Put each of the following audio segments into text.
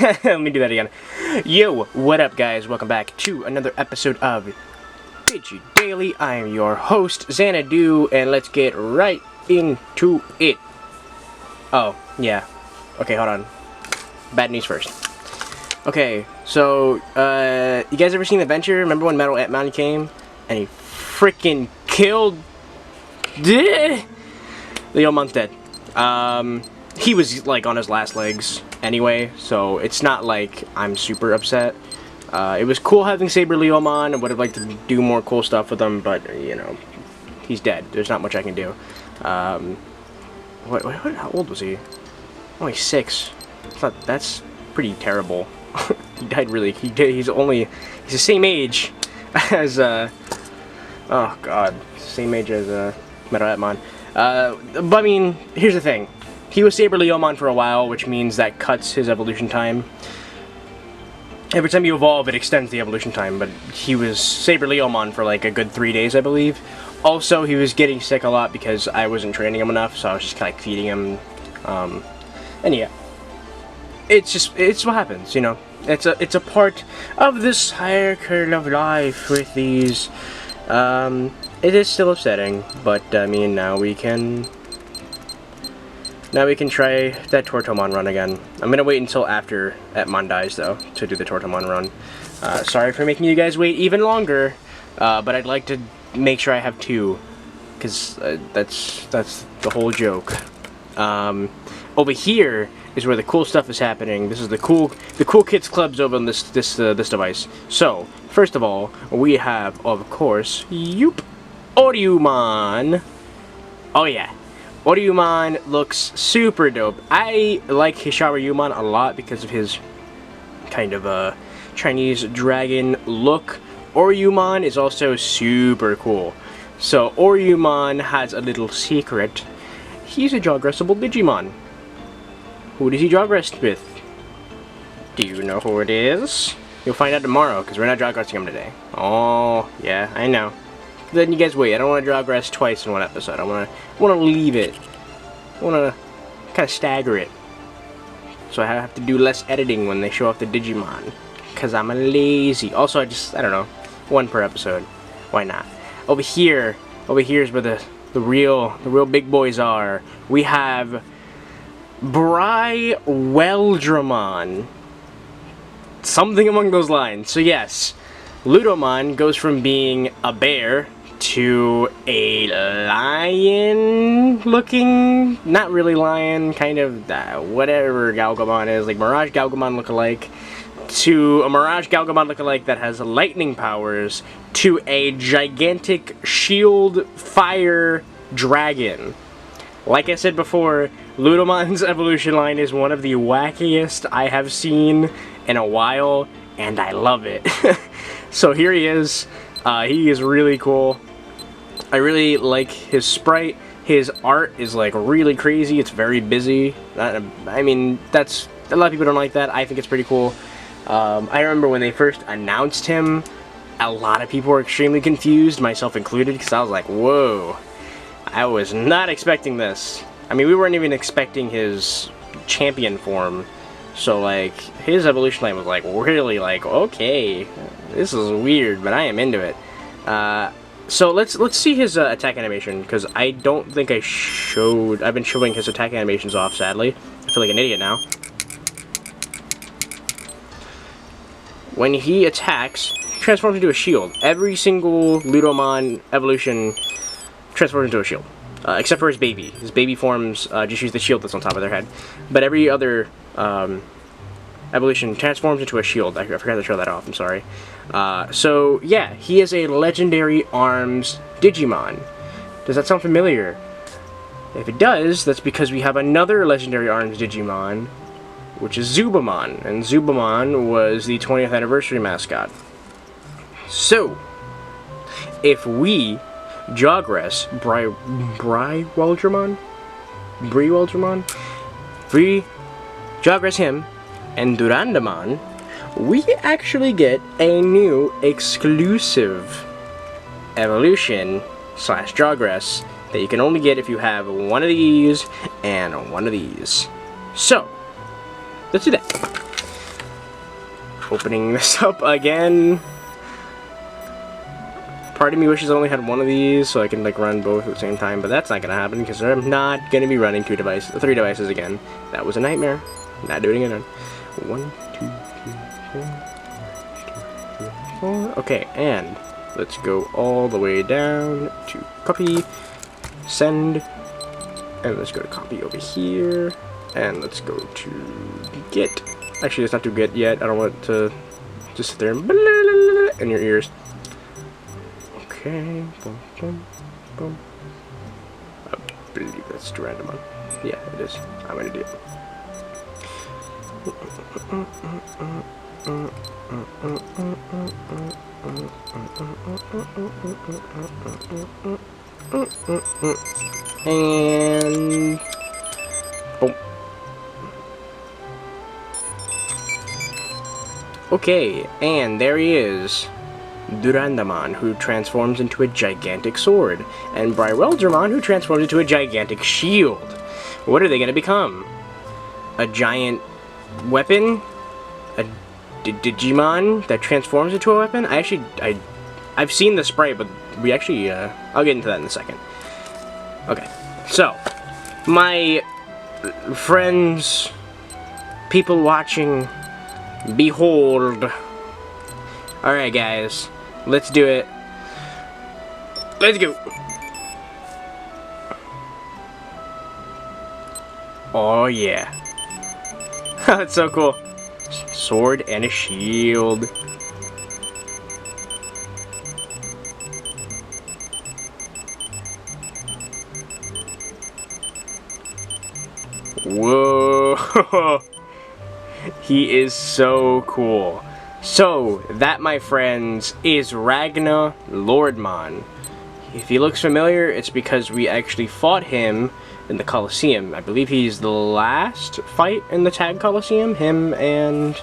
Let me do that again. Yo, what up guys? Welcome back to another episode of DigiDaily. I am your host, Xanaxdu, and let's get right into it. Oh, yeah. Okay, hold on. Bad news first. Okay, so, you guys ever seen The Adventure? Remember when Metal Ant-Man came? And he freaking killed... Leomon's dead. He was, like, on his last legs anyway, so it's not like I'm super upset. It was cool having Saber Leomon. I would have liked to do more cool stuff with him, but, you know, he's dead. There's not much I can do. How old was he? Only 6. That's pretty terrible. He died really, he's the same age as, oh god, same age as, Metal Ant-Man. But I mean, here's the thing. He was Saber Leomon for a while, which means that cuts his evolution time. Every time you evolve, it extends the evolution time, but he was Saber Leomon for like a good 3 days, I believe. Also, he was getting sick a lot because I wasn't training him enough, so I was just kind of feeding him. And yeah. It's what happens, you know. It's a part of the cycle of life with these. It is still upsetting, but I mean, now we can try that Tortomon run again. I'm gonna wait until after Atmon dies, though, to do the Tortomon run. Sorry for making you guys wait even longer, but I'd like to make sure I have 2, because that's the whole joke. Over here is where the cool stuff is happening. This is the cool kids clubs over on this device. So first of all, we have, of course, Oriumon. Oh yeah, Oriumon looks super dope. I like Hishariyumon a lot because of his kind of Chinese dragon look. Oriumon is also super cool. So Oriumon has a little secret. He's a jogressable Digimon. Who does he jogressed with? Do you know who it is? You'll find out tomorrow, because we're not jogressing him today. Oh, yeah, I know. Then you guys wait. I don't want to jogress twice in one episode. I want to leave it. I want to kind of stagger it. So I have to do less editing when they show off the Digimon. Because I'm lazy. Also, I don't know, 1 per episode. Why not? Over here is where the real big boys are. We have RagnaLordmons. Something among those lines. So yes, Ludomon goes from being a bear to a lion looking, not really lion, kind of whatever Galgamon is, like Mirage Galgamon lookalike, to a Mirage Galgamon lookalike that has lightning powers, to a gigantic shield fire dragon. Like I said before, Ludomon's evolution line is one of the wackiest I have seen in a while, and I love it. So here he is. He is really cool. I really like his sprite. His art is like really crazy. It's very busy. I mean, that's a lot of people don't like that. I think it's pretty cool. I remember when they first announced him, a lot of people were extremely confused, myself included, because I was like, whoa. I was not expecting this. I mean, we weren't even expecting his champion form. So, like, his evolution line was, like, really, like, okay, this is weird, but I am into it. So, let's see his attack animation, because I don't think I've been showing his attack animations off, sadly. I feel like an idiot now. When he attacks, he transforms into a shield. Every single Ludomon evolution transforms into a shield. Except for his baby. His baby forms just use the shield that's on top of their head. But every other evolution transforms into a shield. I forgot to show that off, I'm sorry. So, yeah, he is a legendary arms Digimon. Does that sound familiar? If it does, that's because we have another legendary arms Digimon, which is Zubamon. And Zubamon was the 20th anniversary mascot. So, if we Jogress, Brywaldramon? We Jogress him, and Durandamon, we actually get a new exclusive evolution / Jogress that you can only get if you have one of these and one of these. So, let's do that. Opening this up again. Part of me wishes I only had one of these so I can like run both at the same time, but that's not gonna happen because I'm not gonna be running 3 devices again. That was a nightmare. Not doing it again. 1, 2, 3, 4. Okay, and let's go all the way down to copy, send, and let's go to copy over here, and let's go to get. Actually, let's not do get yet. I don't want it to just sit there and in your ears. Okay, boom, boom, boom. I believe that's DigiDaily177. Yeah, it is. I'm gonna do it. And boom. Okay, and there he is. DigiDaily177, who transforms into a gigantic sword, and RagnaLordmon, who transforms into a gigantic shield. What are they going to become? A giant weapon? A Digimon that transforms into a weapon? I've seen the sprite, but we actually, I'll get into that in a second. Okay, so, my friends, people watching, behold. Alright guys, let's do it. Let's go. Oh yeah. That's so cool. Sword and a shield. Whoa. He is so cool. So, that, my friends, is RagnaLordmon. If he looks familiar, it's because we actually fought him in the Colosseum. I believe he's the last fight in the tag Colosseum. Him and...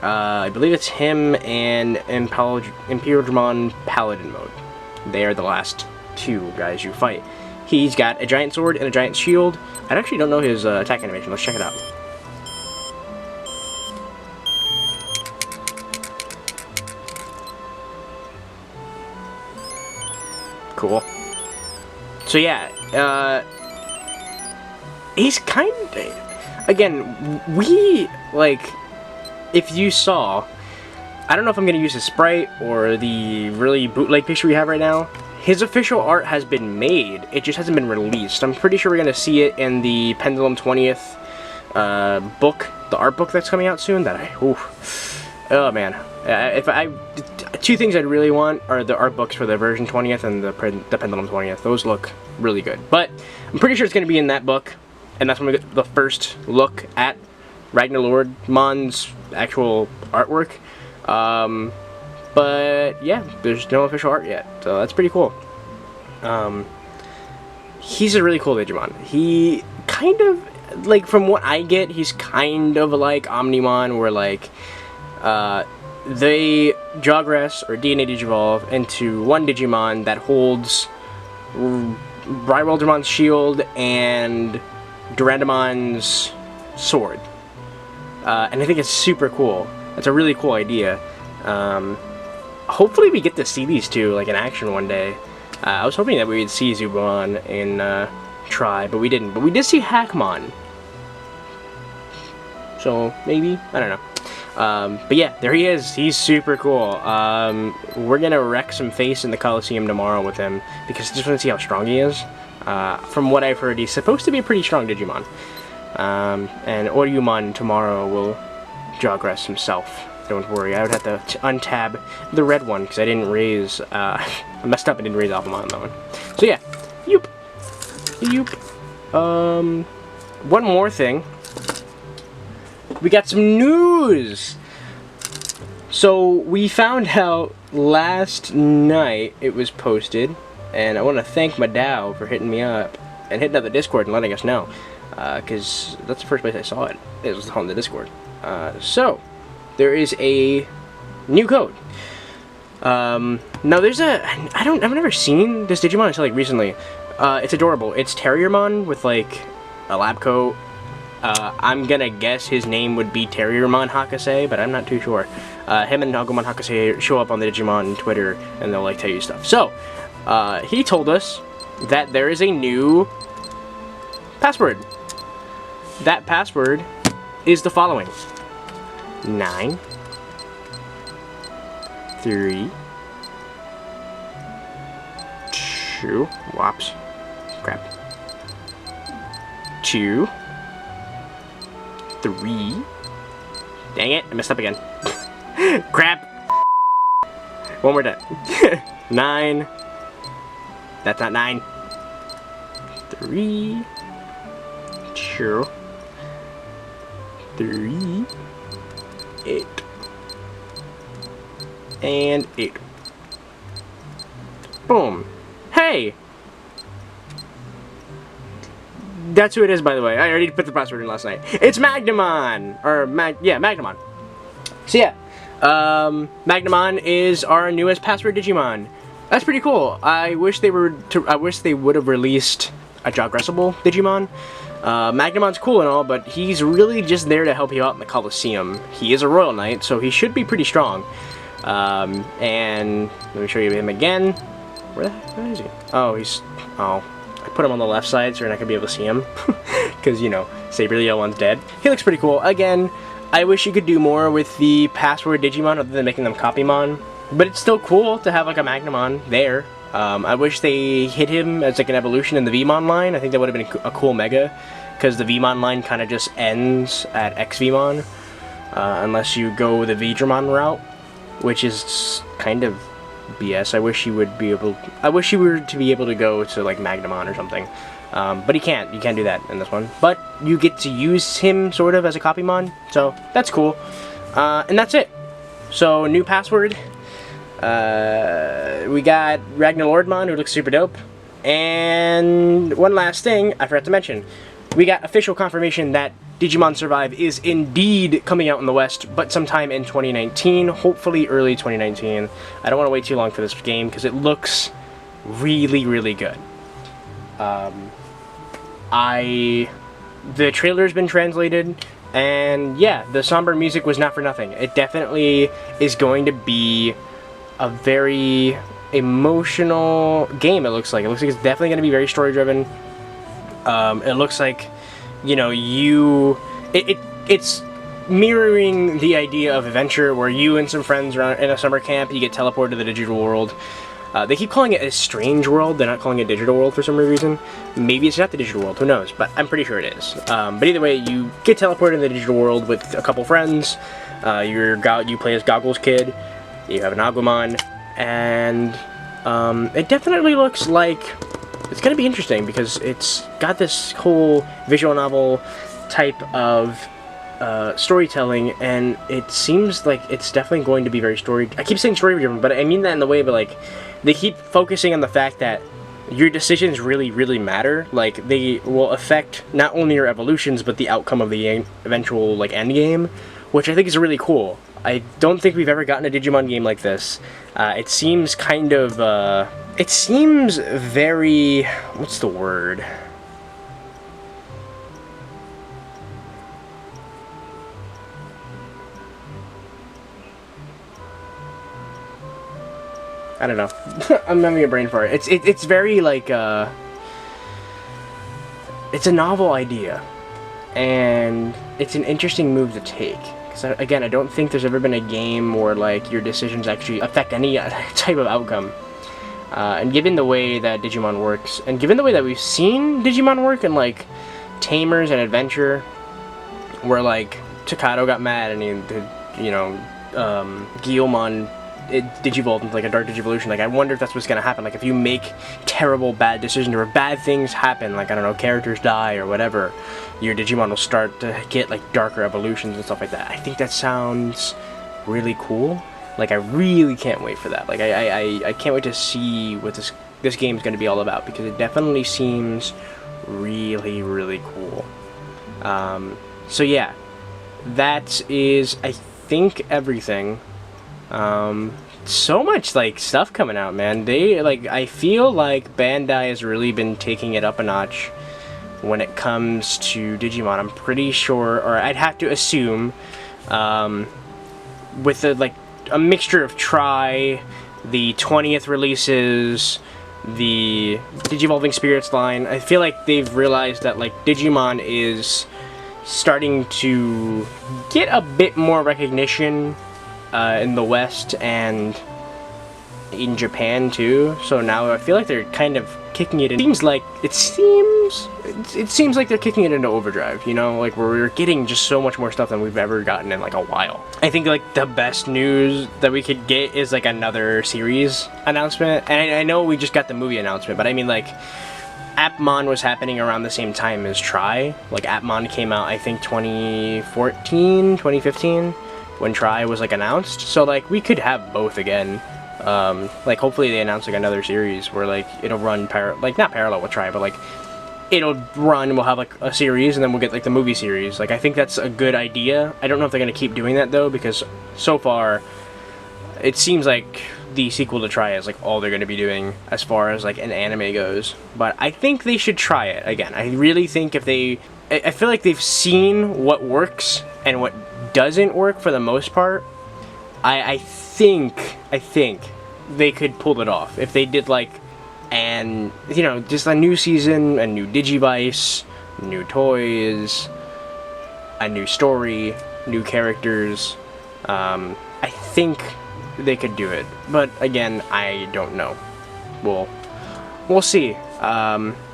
I believe it's him and Imperialdramon Paladin mode. They are the last 2 guys you fight. He's got a giant sword and a giant shield. I actually don't know his attack animation. Let's check it out. Cool. So yeah, he's kind of, again, we, like, if you saw, I don't know if I'm going to use his sprite or the really bootleg picture we have right now. His official art has been made, it just hasn't been released. I'm pretty sure we're going to see it in the Pendulum 20th book, the art book that's coming out soon, that oh man. If I 2 things I'd really want are the art books for the version 20th and the Pendulum 20th. Those look really good. But I'm pretty sure it's going to be in that book, and that's when we get the first look at RagnaLordmon's actual artwork. But yeah, there's no official art yet, so that's pretty cool. He's a really cool Digimon. He kind of, like, from what I get, he's kind of like Omnimon, where like they Jogress or DNA Digivolve into one Digimon that holds RagnaLordmon's shield and DigiDaily177's sword. And I think it's super cool. It's a really cool idea. Hopefully we get to see these 2 like in action one day. I was hoping that we would see Zubon in Tri, but we didn't. But we did see Hackmon. So maybe, I don't know. But yeah, there he is. He's super cool. We're gonna wreck some face in the Colosseum tomorrow with him because I just want to see how strong he is. From what I've heard, he's supposed to be a pretty strong Digimon. And Oryumon tomorrow will Jogress himself. Don't worry, I would have to untab the red one because I didn't raise, I messed up and didn't raise Alphamon on that one. So yeah, yoop. One more thing. We got some news! So, we found out last night it was posted, and I want to thank my Dow for hitting me up, and hitting up the Discord and letting us know, because that's the first place I saw it. It was on the Discord. So, there is a new code. Now there's I've never seen this Digimon until like recently. It's adorable. It's Terriermon with like a lab coat, I'm gonna guess his name would be Terriermon Hakase, but I'm not too sure. Him and Agumon Hakase show up on the Digimon Twitter, and they'll like tell you stuff. So, he told us that there is a new password. That password is the following: 9 3 2 whoops crap 2 3 dang it, I messed up again. Crap. One more time. 9. That's not 9. 3 2 3 8 and 8. Boom. Hey! That's who it is, by the way. I already put the password in last night. It's Magnamon! Or, Magnamon. So yeah, Magnamon is our newest password Digimon. That's pretty cool. I wish they would have released a Jogressable Digimon. Magnamon's cool and all, but he's really just there to help you out in the Colosseum. He is a Royal Knight, so he should be pretty strong. And let me show you him again. Where is he? Oh, I put him on the left side so you're not gonna be able to see him. Because, you know, Saber Leo one's dead. He looks pretty cool. Again, I wish you could do more with the password Digimon other than making them Copymon. But it's still cool to have like a Magnamon there. I wish they hit him as like an evolution in the Vmon line. I think that would have been a cool mega. Because the Vmon line kind of just ends at XVmon. Unless you go the Vidramon route. Which is kind of BS. I wish you were to be able to go to like Magnamon or something. But you can't do that in this one. But you get to use him sort of as a Copymon, so that's cool. And that's it. So new password. We got RagnaLordmon, who looks super dope. And one last thing I forgot to mention. We got official confirmation that Digimon Survive is indeed coming out in the West, but sometime in 2019, hopefully early 2019. I don't want to wait too long for this game because it looks really, really good. The trailer's been translated, and yeah, the somber music was not for nothing. It definitely is going to be a very emotional game, it looks like. It looks like it's definitely going to be very story-driven. It looks like, you know, it's mirroring the idea of adventure where you and some friends are in a summer camp, you get teleported to the digital world. They keep calling it a strange world, they're not calling it digital world for some reason. Maybe it's not the digital world, who knows, but I'm pretty sure it is. But either way, you get teleported to the digital world with a couple friends, you play as Goggles Kid, you have an Agumon, and it definitely looks like it's going to be interesting because it's got this whole visual novel type of storytelling, and it seems like it's definitely going to be very I keep saying story-driven, but I mean that in the way, but like, they keep focusing on the fact that your decisions really, really matter. Like, they will affect not only your evolutions, but the outcome of the eventual, like, end game, which I think is really cool. I don't think we've ever gotten a Digimon game like this. It seems kind of, it seems very, what's the word? I don't know. I'm having a brain fart. It's very like it's a novel idea, and it's an interesting move to take. Because again, I don't think there's ever been a game where like your decisions actually affect any type of outcome. And given the way that Digimon works, and given the way that we've seen Digimon work in like Tamers and Adventure, where like Takato got mad and he did, you know, Guilmon digivolved into like a dark digivolution. Like, I wonder if that's what's gonna happen. Like, if you make terrible bad decisions or bad things happen, like, I don't know, characters die or whatever, your Digimon will start to get like darker evolutions and stuff like that. I think that sounds really cool. Like, I really can't wait for that. Like, I can't wait to see what this game is going to be all about, because it definitely seems really, really cool. So yeah, that is, I think, everything. So much like stuff coming out, man. I feel like Bandai has really been taking it up a notch when it comes to Digimon. I'm pretty sure, or I'd have to assume, with a mixture of Tri, the 20th releases, the Digivolving Spirits line, I feel like they've realized that like Digimon is starting to get a bit more recognition in the West and in Japan too. So now I feel like they're kind of kicking it in. It seems like they're kicking it into overdrive, you know, like where we're getting just so much more stuff than we've ever gotten in like a while. I think like the best news that we could get is like another series announcement, and I know we just got the movie announcement, but I mean like Appmon was happening around the same time as Tri. Like Appmon came out I think 2014, 2015 when Tri was like announced, so like we could have both again. Like hopefully they announce like another series where like it'll run not parallel with Tri, but like it'll run, we'll have like a series and then we'll get like the movie series. Like I think that's a good idea. I don't know if they're gonna keep doing that though, because so far it seems like the sequel to Tri is like all they're gonna be doing as far as like an anime goes. But I think they should try it again. I really think I feel like they've seen what works and what doesn't work for the most part. I think they could pull it off if they did like, and you know, just a new season, a new Digivice, new toys, a new story, new characters. I think they could do it, but again, I don't know. We'll see. I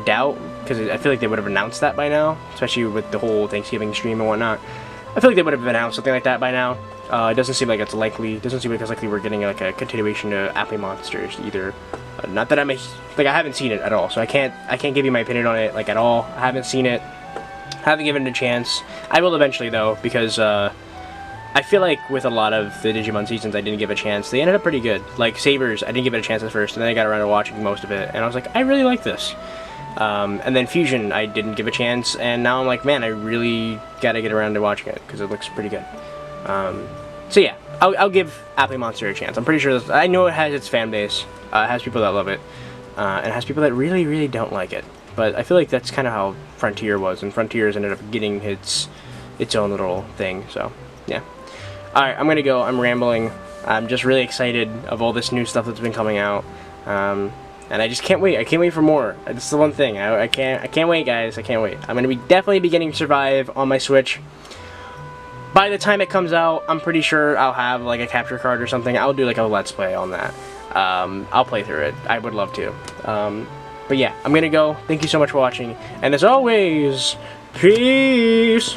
doubt, because I feel like they would have announced that by now, especially with the whole Thanksgiving stream and whatnot. I feel like they would have announced something like that by now. It doesn't seem like it's likely. It doesn't seem like it's likely we're getting like a continuation to Appy Monsters either. Not that I haven't seen it at all, so I can't give you my opinion on it like at all. I haven't seen it. Haven't given it a chance. I will eventually though, because I feel like with a lot of the Digimon seasons I didn't give a chance. They ended up pretty good. Like Sabers, I didn't give it a chance at first, and then I got around to watching most of it, and I was like, I really like this. And then Fusion, I didn't give a chance, and now I'm like, man, I really gotta get around to watching it because it looks pretty good. So yeah, I'll give Appy Monster a chance. I'm pretty sure I know it has its fan base. It has people that love it, and it has people that really, really don't like it. But I feel like that's kind of how Frontier was, and Frontiers ended up getting its own little thing. So yeah. All right, I'm gonna go. I'm rambling. I'm just really excited of all this new stuff that's been coming out. And I just can't wait. I can't wait for more. That's the one thing. I can't wait, guys. I can't wait. I'm gonna definitely be getting Survive on my Switch. By the time it comes out, I'm pretty sure I'll have like a capture card or something. I'll do like a Let's Play on that. I'll play through it. I would love to. But yeah, I'm gonna go. Thank you so much for watching. And as always, peace!